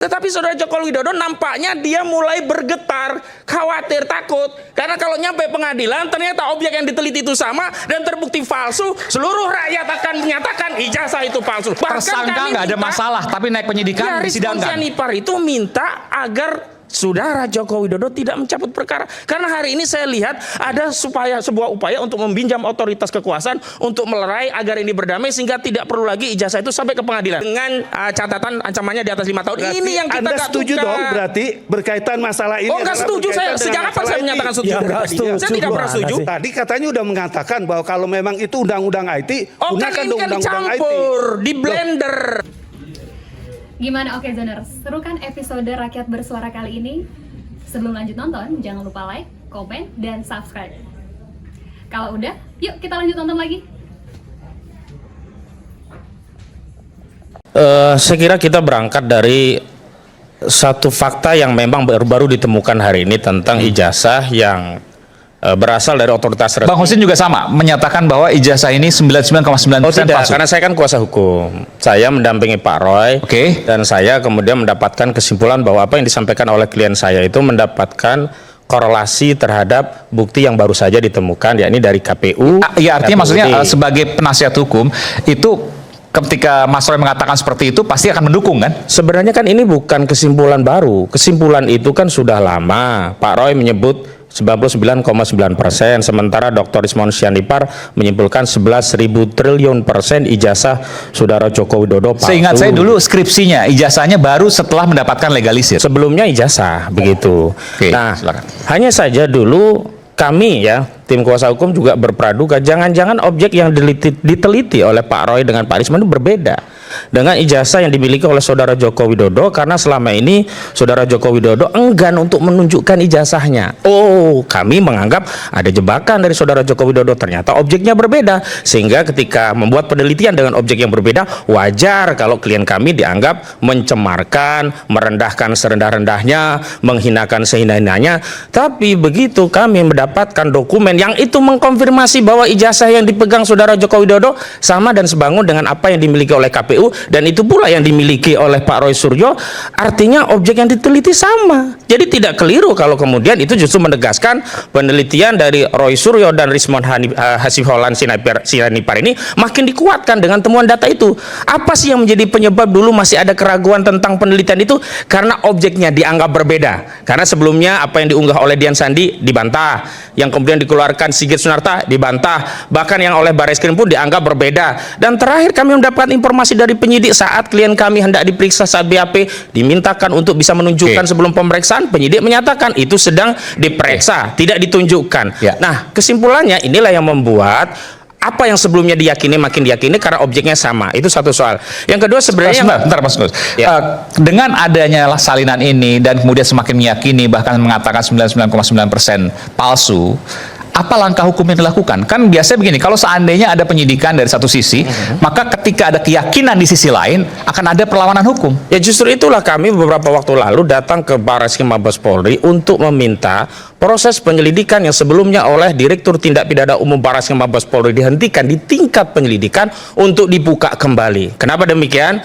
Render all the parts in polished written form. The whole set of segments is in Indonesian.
Tetapi saudara Joko Widodo nampaknya dia mulai bergetar, khawatir, takut. Karena kalau nyampe pengadilan ternyata objek yang diteliti itu sama dan terbukti palsu, seluruh rakyat akan menyatakan ijazah itu palsu. Tersangka nggak ada masalah, tapi naik penyidikan disidangkan. Nipar itu minta agar saudara Joko Widodo tidak mencabut perkara. Karena hari ini saya lihat ada sebuah upaya untuk membinjam otoritas kekuasaan untuk melerai agar ini berdamai sehingga tidak perlu lagi ijazah itu sampai ke pengadilan. Dengan catatan ancamannya di atas 5 tahun. Berarti ini yang kita Anda setuju dong berarti berkaitan masalah ini. Oh, nggak setuju saya. Sejak kapan saya menyatakan setuju? Saya tidak pernah setuju. Tadi katanya udah mengatakan bahwa kalau memang itu undang-undang IT, gunakan ini kan undang-undang IT. dicampur, di blender. Gimana Okezoners? Seru kan episode Rakyat Bersuara kali ini? Sebelum lanjut nonton, jangan lupa like, komen, dan subscribe. Kalau udah, yuk kita lanjut nonton lagi. Saya kira kita berangkat dari satu fakta yang memang baru ditemukan hari ini tentang ijazah yang berasal dari otoritas resmi. Bang Husin juga sama, menyatakan bahwa ijazah ini 99,9% tidak, palsu. karena saya kan kuasa hukum. Saya mendampingi Pak Roy, dan saya kemudian mendapatkan kesimpulan bahwa apa yang disampaikan oleh klien saya itu mendapatkan korelasi terhadap bukti yang baru saja ditemukan, yakni dari KPU. Ya, artinya maksudnya sebagai penasihat hukum, itu ketika Mas Roy mengatakan seperti itu, pasti akan mendukung kan? Sebenarnya kan ini bukan kesimpulan baru. Kesimpulan itu kan sudah lama. Pak Roy menyebut 99,9%, sementara Dr. Ismon Sianipar menyimpulkan 11.000 triliun persen ijazah saudara Joko Widodo palsu. Seingat saya dulu skripsinya, ijazahnya baru setelah mendapatkan legalisir. Sebelumnya ijazah, begitu. Nah, silakan. Hanya saja dulu kami ya, tim kuasa hukum juga berpraduga, jangan-jangan objek yang diteliti oleh Pak Roy dengan Pak Risman itu berbeda dengan ijazah yang dimiliki oleh saudara Joko Widodo, karena selama ini saudara Joko Widodo enggan untuk menunjukkan ijazahnya. Oh, kami menganggap ada jebakan dari saudara Joko Widodo, ternyata objeknya berbeda, sehingga ketika membuat penelitian dengan objek yang berbeda, wajar kalau klien kami dianggap mencemarkan, merendahkan serendah-rendahnya, menghinakan sehina-hinanya. Tapi begitu kami mendapatkan dokumen yang itu mengkonfirmasi bahwa ijazah yang dipegang saudara Joko Widodo sama dan sebangun dengan apa yang dimiliki oleh KPU, dan itu pula yang dimiliki oleh Pak Roy Suryo, artinya objek yang diteliti sama. Jadi tidak keliru kalau kemudian itu justru menegaskan penelitian dari Roy Suryo dan Rismon Hasifullah Sianipar ini makin dikuatkan dengan temuan data itu. Apa sih yang menjadi penyebab dulu masih ada keraguan tentang penelitian itu? Karena objeknya dianggap berbeda. Karena sebelumnya apa yang diunggah oleh Dian Sandi dibantah, yang kemudian dikeluarkan Sigit Sunarta dibantah, bahkan yang oleh Barreskrim pun dianggap berbeda. Dan terakhir kami mendapatkan informasi dari penyidik saat klien kami hendak diperiksa saat BAP, dimintakan untuk bisa menunjukkan sebelum pemeriksaan, penyidik menyatakan itu sedang diperiksa, tidak ditunjukkan. Nah, kesimpulannya inilah yang membuat apa yang sebelumnya diyakini makin diyakini karena objeknya sama. Itu satu soal. Yang kedua sebenarnya bentar Mas Gus. Dengan adanya salinan ini dan kemudian semakin meyakini, bahkan mengatakan 99,9% palsu, apa langkah hukum yang dilakukan? Kan biasanya begini, kalau seandainya ada penyidikan dari satu sisi, maka ketika ada keyakinan di sisi lain, akan ada perlawanan hukum. Ya justru itulah kami beberapa waktu lalu datang ke Barreskrim Mabes Polri untuk meminta proses penyelidikan yang sebelumnya oleh Direktur Tindak Pidana Umum Barreskrim Mabes Polri dihentikan di tingkat penyelidikan untuk dibuka kembali. Kenapa demikian?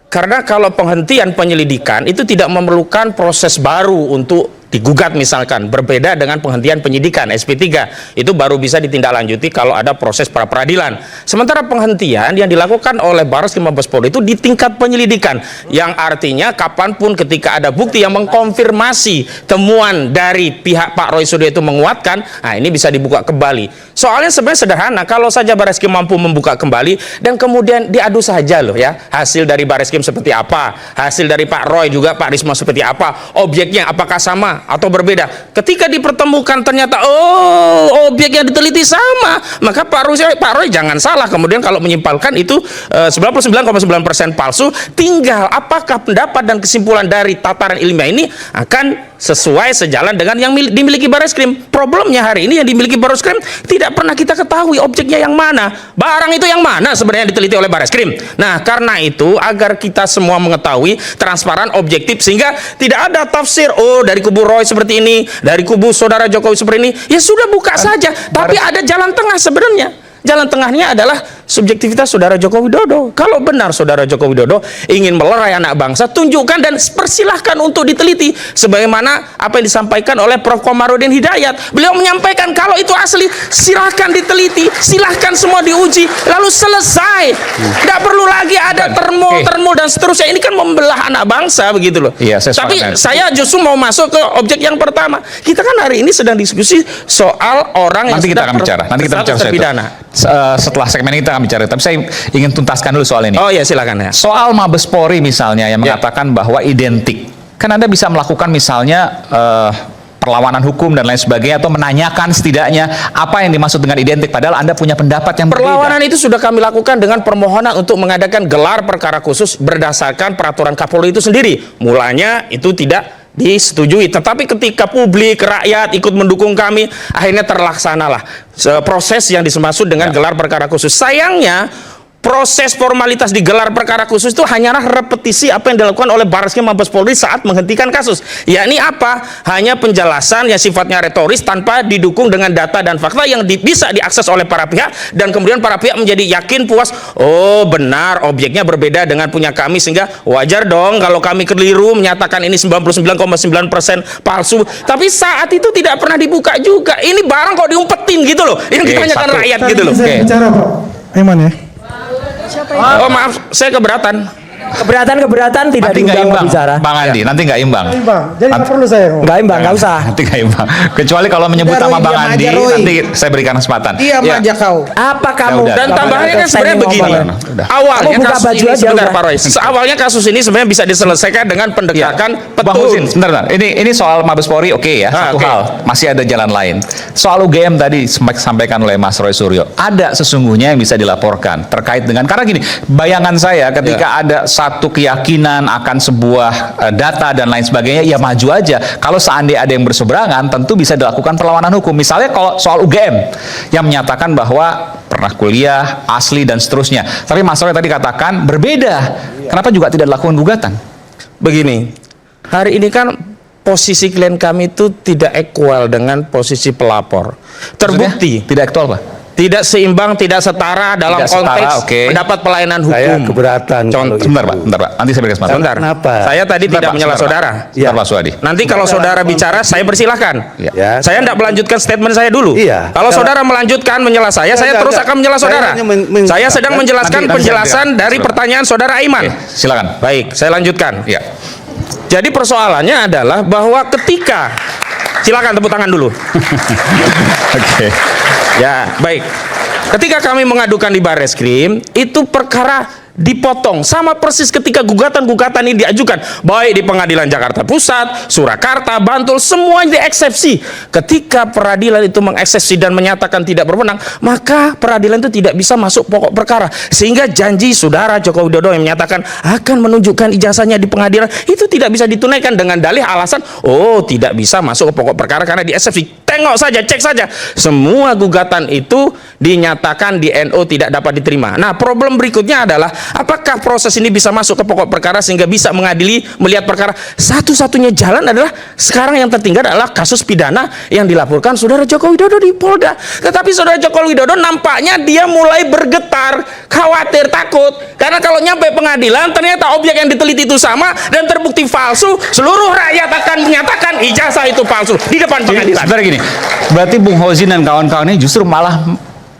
Karena kalau penghentian penyelidikan itu tidak memerlukan proses baru untuk digugat misalkan, berbeda dengan penghentian penyidikan SP3, itu baru bisa ditindaklanjuti kalau ada proses pra peradilan. Sementara penghentian yang dilakukan oleh Barreskrim Mabes Polri itu di tingkat penyelidikan, yang artinya kapanpun ketika ada bukti yang mengkonfirmasi temuan dari pihak Pak Roy Suryo itu menguatkan, nah ini bisa dibuka kembali. Soalnya sebenarnya sederhana, kalau saja Barreskrim mampu membuka kembali dan kemudian diadu saja loh ya, hasil dari Barreskrim seperti apa, hasil dari Pak Roy juga Pak Risma seperti apa, objeknya apakah sama atau berbeda. Ketika dipertemukan ternyata objek yang diteliti sama, maka Pak Roy jangan salah kemudian kalau menyimpulkan itu 99,9% palsu. Tinggal apakah pendapat dan kesimpulan dari tataran ilmiah ini akan sesuai sejalan dengan yang dimiliki Barreskrim. Problemnya hari ini yang dimiliki Barreskrim tidak pernah kita ketahui objeknya yang mana, barang itu yang mana sebenarnya yang diteliti oleh Barreskrim. Nah, karena itu agar kita semua mengetahui, transparan, objektif, sehingga tidak ada tafsir dari kubu Roy seperti ini, dari kubu saudara Jokowi seperti ini, ya sudah buka saja. Tapi ada jalan tengah sebenarnya. Jalan tengahnya adalah subjektivitas saudara Joko Widodo. Kalau benar saudara Joko Widodo ingin melerai anak bangsa, tunjukkan dan persilahkan untuk diteliti. Sebagaimana apa yang disampaikan oleh Prof. Komarudin Hidayat. Beliau menyampaikan kalau itu asli, silahkan diteliti, silahkan semua diuji, lalu selesai. Tidak perlu lagi ada termul dan seterusnya. Ini kan membelah anak bangsa begitu loh. Iya, Tapi saya justru mau masuk ke objek yang pertama. Kita kan hari ini sedang diskusi soal orang yang nanti kita akan bicara. Nanti kita bicara terpidana. Setelah segmen ini kita akan bicara. Tapi saya ingin tuntaskan dulu soal ini. Oh ya, silakan ya. Soal Mabes Polri misalnya yang mengatakan bahwa identik. Kan Anda bisa melakukan misalnya perlawanan hukum dan lain sebagainya, atau menanyakan setidaknya apa yang dimaksud dengan identik, padahal Anda punya pendapat yang berbeda. Perlawanan itu sudah kami lakukan dengan permohonan untuk mengadakan gelar perkara khusus berdasarkan peraturan Kapolri itu sendiri. Mulanya itu tidak disetujui, tetapi ketika publik, rakyat ikut mendukung kami, akhirnya terlaksanalah proses yang dimaksud dengan gelar perkara khusus. Sayangnya proses formalitas di gelar perkara khusus itu hanyalah repetisi apa yang dilakukan oleh Barreskrim Mabes Polri saat menghentikan kasus. Yakni apa? Hanya penjelasan yang sifatnya retoris tanpa didukung dengan data dan fakta yang bisa diakses oleh para pihak, dan kemudian para pihak menjadi yakin puas, oh benar objeknya berbeda dengan punya kami, sehingga wajar dong kalau kami keliru menyatakan ini 99,9% palsu. Tapi saat itu tidak pernah dibuka juga. Ini barang kok diumpetin gitu loh, yang ditanyakan rakyat gitu loh. Saya bicara Pak Aiman ya. Oh maaf, saya keberatan. Keberatan tidak Nanti nggak diundang imbang, bicara. Bang Andi, nanti nggak imbang. Bang, jadi nggak perlu saya ngomong. Nggak imbang, nggak usah. Nanti nggak imbang. Kecuali kalau menyebut Udah, nama Roy, Bang diam Andi, aja, Roy. nanti saya berikan kesempatan. Diam Ya. aja kau. Apa kamu? udah. Dan tambahannya kan sebenarnya begini. Udah. Awalnya Kamu buka kasus baju ini aja sebentar udah. Pak Roy. Awalnya kasus ini sebenarnya bisa diselesaikan dengan pendekatan Bang Husin, petun. sebentar. Ini soal Mabes Polri, oke ya. Satu oke. hal, masih ada jalan lain. Soal UGM tadi sampaikan oleh Mas Roy Suryo, ada sesungguhnya yang bisa dilaporkan terkait dengan, karena gini, bayangan saya ketika ada satu keyakinan akan sebuah data dan lain sebagainya, ya maju aja. Kalau seandainya ada yang berseberangan, tentu bisa dilakukan perlawanan hukum. Misalnya kalau soal UGM yang menyatakan bahwa pernah kuliah, asli dan seterusnya. Tapi Mas Roy tadi katakan berbeda. Kenapa juga tidak dilakukan gugatan? Begini, hari ini kan posisi klien kami itu tidak equal dengan posisi pelapor. Terbukti Maksudnya, tidak aktual, Pak. tidak seimbang, tidak setara dalam Tidak setara, konteks oke. mendapat pelayanan hukum. Saya keberatan. Contoh. kalau Sebentar, itu. Pak. Sebentar, Pak. Nanti saya berikan kesempatan. Sebentar. Kenapa? Saya tadi Sebentar, tidak Pak. menyela Sebentar, saudara. Pak. Sebentar, Pak Suhadi. Nanti kalau saudara bicara, saya persilahkan. Ya. Saya tidak melanjutkan statement saya dulu. Iya. Kalau saudara melanjutkan menyela saya terus akan menyela Saya saudara. hanya Saya sedang menjelaskan Nanti penjelasan saya dari bilang. pertanyaan saudara Aiman. Oke, silakan. Baik, saya lanjutkan. Ya. Jadi persoalannya adalah bahwa ketika, silakan tepuk tangan dulu. Oke. Ya, baik. Ketika kami mengadukan di Barreskrim, itu perkara dipotong sama persis ketika gugatan-gugatan ini diajukan, baik di Pengadilan Jakarta Pusat, Surakarta, Bantul, semuanya dieksepsi. Ketika peradilan itu mengeksepsi dan menyatakan tidak berwenang, maka peradilan itu tidak bisa masuk pokok perkara, sehingga janji saudara Joko Widodo yang menyatakan akan menunjukkan ijazahnya di pengadilan itu tidak bisa ditunaikan dengan dalih alasan, oh tidak bisa masuk ke pokok perkara karena dieksepsi. Tengok saja, cek saja, semua gugatan itu dinyatakan di NO tidak dapat diterima. Nah, problem berikutnya adalah apakah proses ini bisa masuk ke pokok perkara sehingga bisa mengadili melihat perkara. Satu-satunya jalan adalah sekarang yang tertinggal adalah kasus pidana yang dilaporkan saudara Joko Widodo di Polda. Tetapi saudara Joko Widodo nampaknya dia mulai bergetar, khawatir, takut, karena kalau nyampe pengadilan ternyata objek yang diteliti itu sama dan terbukti palsu, seluruh rakyat akan menyatakan ijazah itu palsu di depan pengadilan. Sebentar gini, berarti Bung Hozin dan kawan-kawan ini justru malah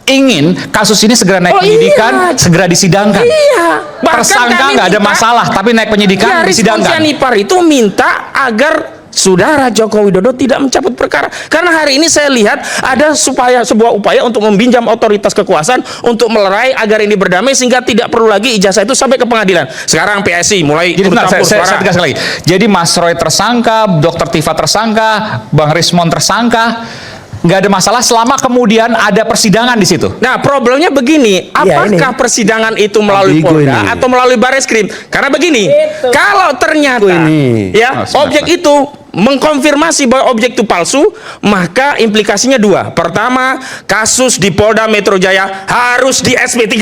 ingin kasus ini segera naik penyidikan, segera disidangkan. Iya. Bahkan Tersangka kami nggak ada minta- masalah, tapi naik penyidikan, Ya, disidangkan. responsnya Nipar itu minta agar saudara Joko Widodo tidak mencabut perkara, karena hari ini saya lihat ada sebuah upaya untuk meminjam otoritas kekuasaan untuk melerai agar ini berdamai sehingga tidak perlu lagi ijazah itu sampai ke pengadilan. Sekarang PSI mulai Jadi benar, campur saya suara. tegaskan lagi. Jadi Mas Roy tersangka, Dr. Tifa tersangka, Bang Rismon tersangka, nggak ada masalah selama kemudian ada persidangan di situ. Nah, problemnya begini, Iya, apakah persidangan itu melalui Ambigu Polda ini. atau melalui Barreskrim? Karena begini, kalau ternyata Ini. ya Oh, sebentar, objek Pak. itu mengkonfirmasi bahwa objek itu palsu, maka implikasinya dua. Pertama, kasus di Polda Metro Jaya harus di SP3.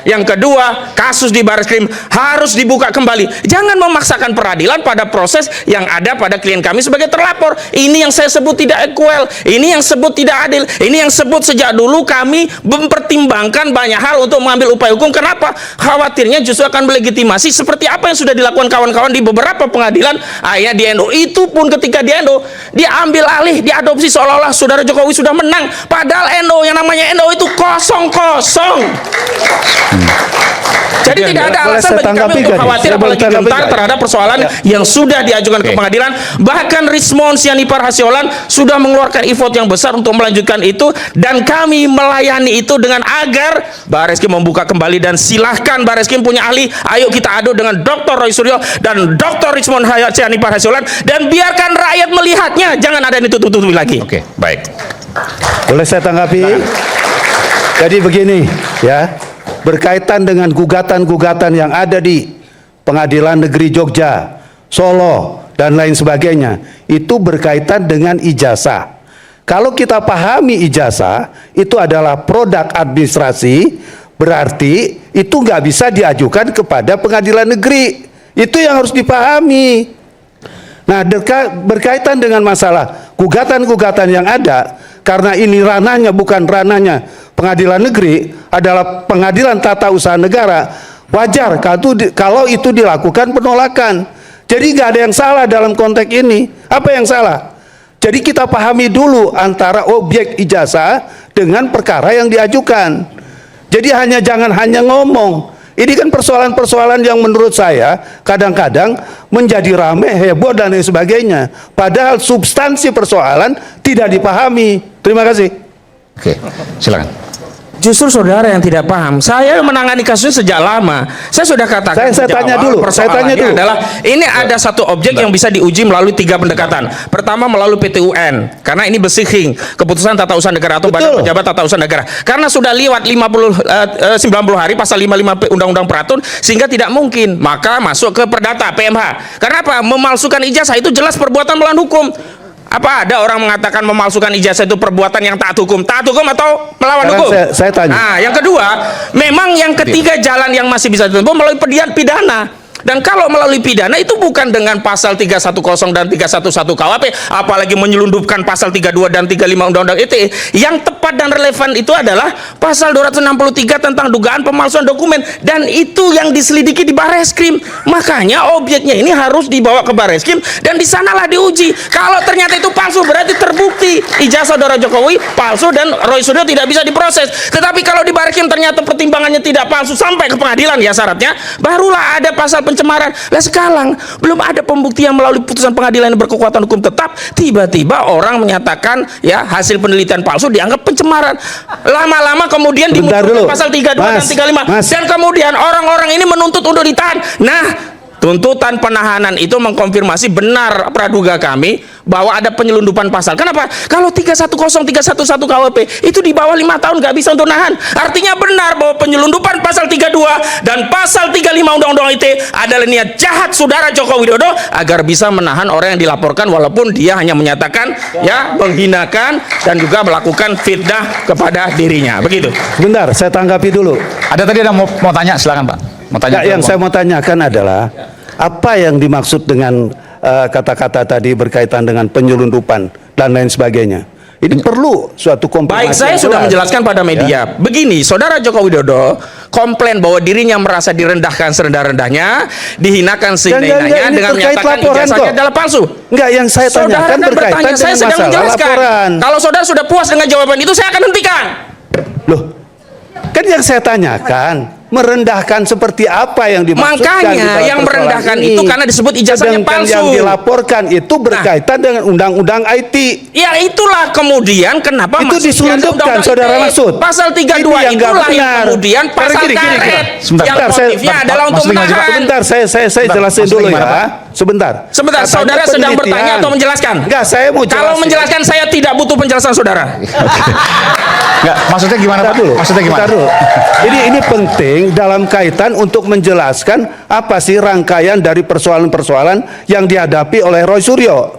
Yang kedua, kasus di Barreskrim harus dibuka kembali. Jangan memaksakan peradilan pada proses yang ada pada klien kami sebagai terlapor. Ini yang saya sebut tidak equal, ini yang sebut tidak adil, ini yang sebut sejak dulu kami mempertimbangkan banyak hal untuk mengambil upaya hukum. Kenapa? Khawatirnya justru akan melegitimasi seperti apa yang sudah dilakukan kawan-kawan di beberapa pengadilan di NU. Itu pun ketika di NU dia ambil alih, diadopsi seolah-olah saudara Jokowi sudah menang, padahal NU yang namanya NU itu kosong-kosong. Jadi tidak ada alasan bagi kami untuk khawatir apalagi gentar terhadap persoalan yang sudah diajukan ke pengadilan. Bahkan Rismon Sianipar Hasiolan sudah mengeluarkan effort yang besar untuk melanjutkan itu, dan kami melayani itu dengan agar Barreskrim membuka kembali. Dan silahkan Barreskrim punya ahli, ayo kita adu dengan Dr. Roy Suryo dan Dr. Rismon Sianipar Hasiolan, dan biarkan rakyat melihatnya, jangan ada yang ditutup-tutupi lagi. Oke, baik. Boleh saya tanggapi? Jadi begini ya, berkaitan dengan gugatan-gugatan yang ada di Pengadilan Negeri Jogja, Solo, dan lain sebagainya, itu berkaitan dengan ijazah. Kalau kita pahami ijazah itu adalah produk administrasi, berarti itu nggak bisa diajukan kepada pengadilan negeri. Itu yang harus dipahami. Nah, berkaitan dengan masalah gugatan-gugatan yang ada, karena ini ranahnya bukan ranahnya pengadilan negeri, adalah pengadilan tata usaha negara, wajar kalau itu dilakukan penolakan. Jadi nggak ada yang salah dalam konteks ini. Apa yang salah? Jadi kita pahami dulu antara objek ijazah dengan perkara yang diajukan. Jadi jangan hanya ngomong. Ini kan persoalan-persoalan yang menurut saya kadang-kadang menjadi rame, heboh, dan lain sebagainya. Padahal substansi persoalan tidak dipahami. Terima kasih. Oke, silakan. Justru saudara yang tidak paham. Saya menangani kasusnya sejak lama. Saya sudah katakan Saya tanya dulu. Saya tanya dulu. Adalah ini ada satu objek yang bisa diuji melalui 3 pendekatan. Pertama melalui PT UN, karena ini besiking keputusan tata usaha negara atau badan pejabat tata usaha negara. Karena sudah lewat 90 hari pasal 55 Undang-Undang Peratun, sehingga tidak mungkin. Maka masuk ke perdata PMH. Karena apa? Memalsukan ijazah itu jelas perbuatan melawan hukum. Apa ada orang mengatakan memalsukan ijazah itu perbuatan yang taat hukum? Taat hukum atau melawan hukum? Saya tanya. Nah, yang kedua, memang yang ketiga jalan yang masih bisa ditempuh melalui pidana. Dan kalau melalui pidana itu bukan dengan pasal 310 dan 311 KUHP, apalagi menyelundupkan pasal 32 dan 35 Undang-Undang ITE. Yang tepat dan relevan itu adalah pasal 263 tentang dugaan pemalsuan dokumen, dan itu yang diselidiki di Barreskrim. Makanya objeknya ini harus dibawa ke Barreskrim dan di sanalah diuji. Kalau ternyata itu palsu, berarti terbukti ijazah saudara Jokowi palsu dan Roy Suryo tidak bisa diproses. Tetapi kalau di Barreskrim ternyata pertimbangannya tidak palsu sampai ke pengadilan, ya syaratnya barulah ada pasal pencemaran. Lah sekarang belum ada pembuktian melalui putusan pengadilan yang berkekuatan hukum tetap, tiba-tiba orang menyatakan ya hasil penelitian palsu dianggap pencemaran. Lama-lama kemudian dimunculkan pasal 32 dan 35 dan kemudian orang-orang ini menuntut untuk ditahan. Nah, tuntutan penahanan itu mengkonfirmasi benar praduga kami bahwa ada penyelundupan pasal. Kenapa? Kalau 310, 311 KUHP itu di bawah 5 tahun nggak bisa untuk nahan. Artinya benar bahwa penyelundupan pasal 32 dan pasal 35 Undang-Undang ITE adalah niat jahat saudara Joko Widodo agar bisa menahan orang yang dilaporkan, walaupun dia hanya menyatakan ya menghinakan dan juga melakukan fitnah kepada dirinya. Begitu. Sebentar, saya tanggapi dulu. Ada tadi mau tanya, silakan Pak. Mau tanya. Yang saya mau tanyakan adalah apa yang dimaksud dengan kata-kata tadi berkaitan dengan penyelundupan dan lain sebagainya. Ini perlu suatu kompensasi. Baik, saya sudah menjelaskan pada media. Begini, saudara Joko Widodo komplain bahwa dirinya merasa direndahkan serendah-rendahnya, dihinakan sehina-hinanya dengan menyatakan ijazahnya adalah palsu. Enggak, yang saya tanyakan berkaitan dengan saya sedang masalah menjelaskan. laporan. Kalau saudara sudah puas dengan jawaban itu, saya akan hentikan. Loh, kan yang saya tanyakan merendahkan seperti apa yang dimaksudkan. Makanya yang merendahkan itu karena disebut ijazahnya palsu. Yang dilaporkan itu berkaitan dengan undang-undang IT. Ya itulah kemudian kenapa itu diselundupkan, saudara maksud. Pasal 32 itulah yang kemudian pasal karet. Yang motifnya adalah untuk menahan. Sebentar, saya jelasin dulu ya. Sebentar. Sebentar, saudara sedang bertanya atau menjelaskan? Enggak, saya mau jelasin. Kalau menjelaskan saya tidak butuh penjelasan saudara. Enggak, maksudnya gimana Pak? Maksudnya gimana? Ini penting dalam kaitan untuk menjelaskan apa sih rangkaian dari persoalan-persoalan yang dihadapi oleh Roy Suryo.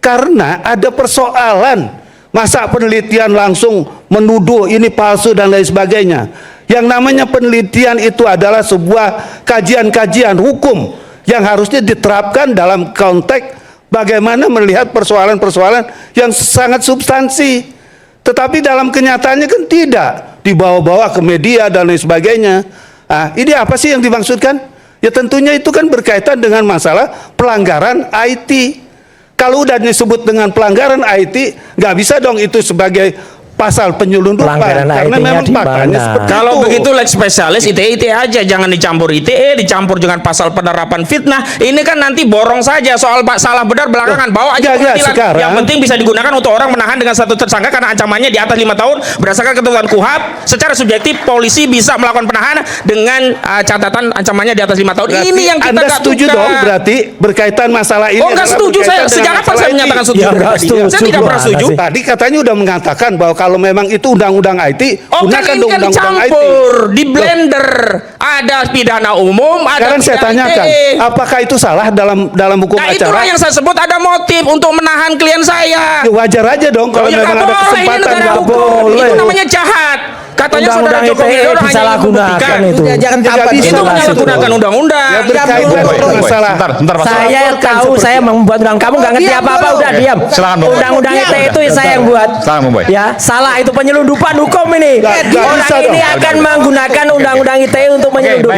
karena ada persoalan. Masa penelitian langsung menuduh ini palsu dan lain sebagainya. Yang namanya penelitian itu adalah sebuah kajian-kajian hukum yang harusnya diterapkan dalam konteks bagaimana melihat persoalan-persoalan yang sangat substansi. Tetapi dalam kenyataannya kan tidak, dibawa-bawa ke media dan lain sebagainya. Nah, ini apa sih yang dimaksudkan? Ya tentunya itu kan berkaitan dengan masalah pelanggaran IT. Kalau udah disebut dengan pelanggaran IT, nggak bisa dong itu sebagai pasal penyelundupan, Pelanggaran karena IT-nya memang di faktanya mana? seperti Kalau itu. begitu lex spesialis ITE aja, jangan dicampur ITE, dicampur dengan pasal penerapan fitnah. Ini kan nanti borong saja soal salah benar belakangan, bawa aja Enggak, pengadilan. sekarang- Yang penting bisa digunakan untuk orang menahan dengan satu tersangka karena ancamannya di atas 5 tahun berdasarkan ketentuan KUHP. Secara subjektif polisi bisa melakukan penahanan dengan catatan ancamannya di atas 5 tahun. Berarti Ini yang kita Anda nggak setuju suka. dong, berarti berkaitan masalah ini. Oh, nggak adalah setuju saya. berkaitan dengan Sejak kapan masalah saya IT? menyatakan setuju? Ya, nggak setuju. Saya tidak pernah Gimana setuju. sih? Tadi katanya udah mengatakan bahwa kalau memang itu undang-undang IT, Oh, kan gunakan ini dong kan undang-undang IT. dicampur, di blender. Ada pidana umum, ada Sekarang saya pidana tanyakan, ITE. apakah itu salah dalam hukum Nah, itulah acara? yang saya sebut ada motif untuk menahan klien saya. Ya, wajar aja dong kalau Ya, memang nggak ada boleh, ini kesempatan. negara Nggak hukum. boleh. Itu namanya jahat. Katanya saudara Undang-undang Joko ITE Widodo hanya ingin disalahgunakan membuktikan. itu. Jangan Nggak apa bisa Itu dong. menyalahgunakan undang-undang. Ya, berkaitan dengan masalah. Sebentar, Pak. Saya tahu saya membuat undang, kamu nggak ngerti apa-apa, udah diam. Silakan, Bung Boy. Undang-undang ITE itu saya yang buat. Silakan, Bung Boy. Ya, salah itu penyelundupan hukum ini. Nggak Orang bisa ini dong. akan menggunakan undang-undang ITE untuk menyelundup.